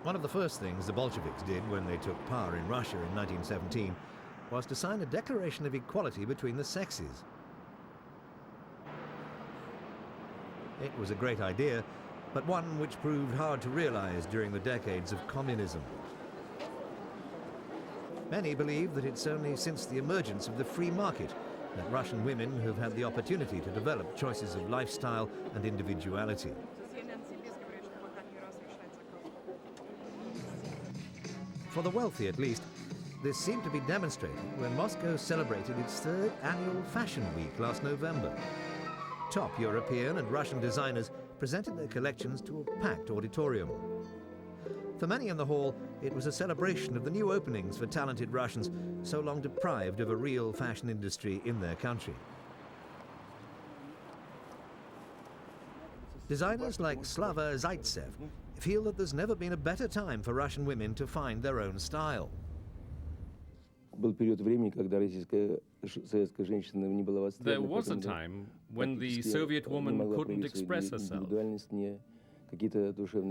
One of the first things the Bolsheviks did when they took power in Russia in 1917 was to sign a declaration of equality between the sexes. It was a great idea, but one which proved hard to realize during the decades of communism. Many believe that it's only since the emergence of the free market that Russian women have had the opportunity to develop choices of lifestyle and individuality. For the wealthy, at least, this seemed to be demonstrated when Moscow celebrated its third annual Fashion Week last November. Top European and Russian designers presented their collections to a packed auditorium. For many in the hall, it was a celebration of the new openings for talented Russians so long deprived of a real fashion industry in their country. Designers like Slava Zaitsev feel that there's never been a better time for Russian women to find their own style. There was a time when the Soviet woman couldn't express herself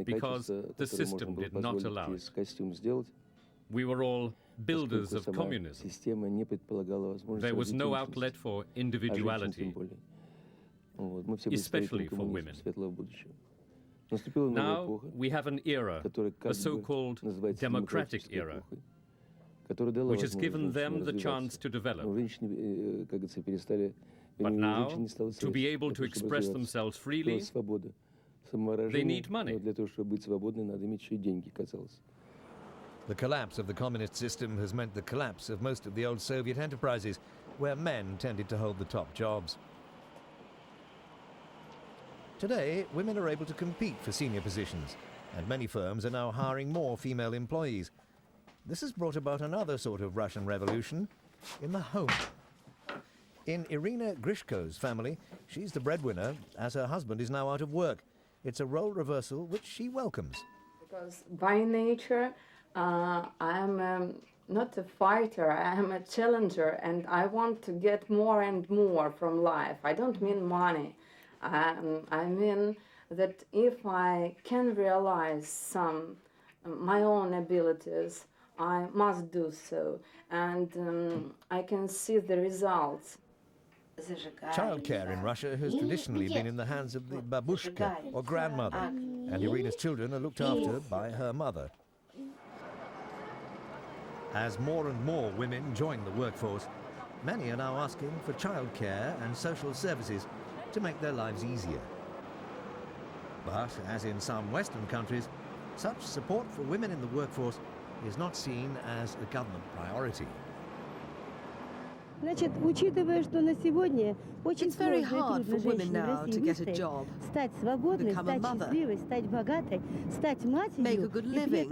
because the system did not allow it. We were all builders of communism. There was no outlet for individuality, especially for women. Now we have an era, a so-called democratic era, which has given them the chance to develop. But now, to be able to express themselves freely, they need money. The collapse of the communist system has meant the collapse of most of the old Soviet enterprises, where men tended to hold the top jobs. Today, women are able to compete for senior positions, and many firms are now hiring more female employees. This has brought about another sort of Russian revolution in the home. In Irina Grishko's family, she's the breadwinner, as her husband is now out of work. It's a role reversal which she welcomes. Because by nature, I am not a fighter, I am a challenger, and I want to get more and more from life. I don't mean money. I mean that if I can realize my own abilities, I must do so, and I can see the results. Childcare in Russia has traditionally been in the hands of the Babushka, or grandmother, and Irina's children are looked after by her mother. As more and more women join the workforce, many are now asking for childcare and social services to make their lives easier. But, as in some Western countries, such support for women in the workforce is not seen as a government priority. It's very hard for women now to get a job, become a mother, make a good living,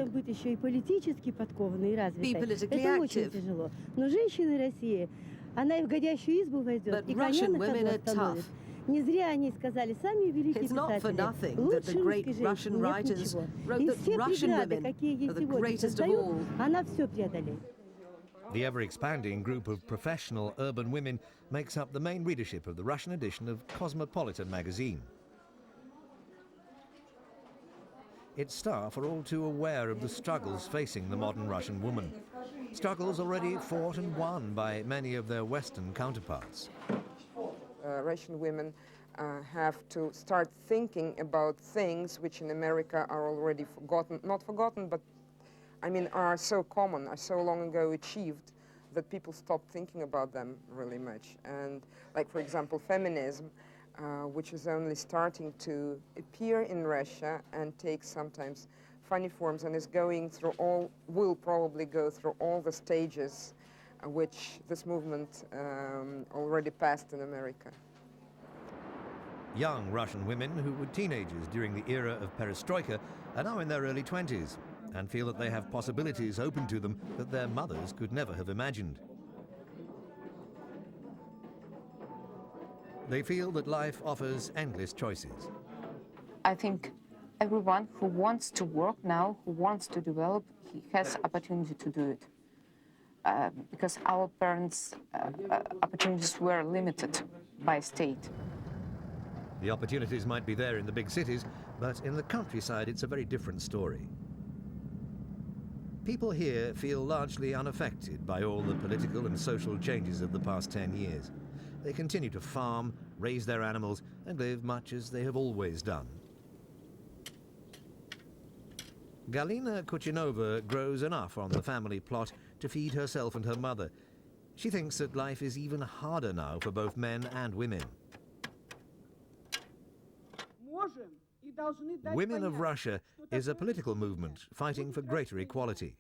be politically active. But Russian women are tough. It's not for nothing that the great Russian writers wrote that Russian women are the greatest of all. The ever-expanding group of professional urban women makes up the main readership of the Russian edition of Cosmopolitan magazine. Its staff are all too aware of the struggles facing the modern Russian woman. Struggles already fought and won by many of their Western counterparts. Russian women have to start thinking about things which in America are already forgotten, not forgotten, but I mean are so common, are so long ago achieved that people stop thinking about them really much. And like, for example, feminism, which is only starting to appear in Russia and takes sometimes funny forms and is going through will probably go through all the stages which this movement already passed in America. Young Russian women who were teenagers during the era of perestroika are now in their early 20s and feel that they have possibilities open to them that their mothers could never have imagined. They feel that life offers endless choices. I think everyone who wants to work now, who wants to develop, he has opportunity to do it. Because our parents' opportunities were limited by state. The opportunities might be there in the big cities, but in the countryside it's a very different story. People here feel largely unaffected by all the political and social changes of the past 10 years. They continue to farm, raise their animals, and live much as they have always done. Galina Kuchinova grows enough on the family plot to feed herself and her mother. She thinks that life is even harder now for both men and women. Women of Russia is a political movement fighting for greater equality.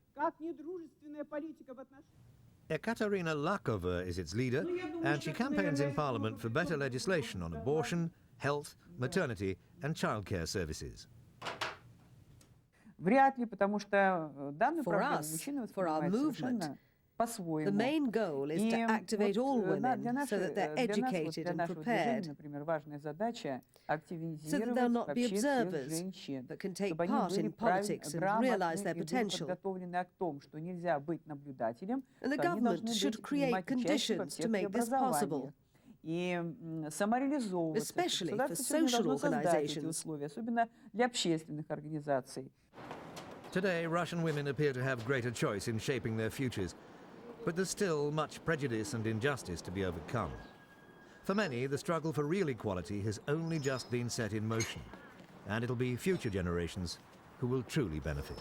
Ekaterina Lakova is its leader, and she campaigns in parliament for better legislation on abortion, health, maternity and childcare services. For us, for our movement, the main goal is to activate all women so that they're educated and prepared, so that they'll not be observers, but can take part in politics and realize their potential. And the government should create conditions to make this possible, especially for social organizations. Today, Russian women appear to have greater choice in shaping their futures, but there's still much prejudice and injustice to be overcome. For many, the struggle for real equality has only just been set in motion, and it'll be future generations who will truly benefit.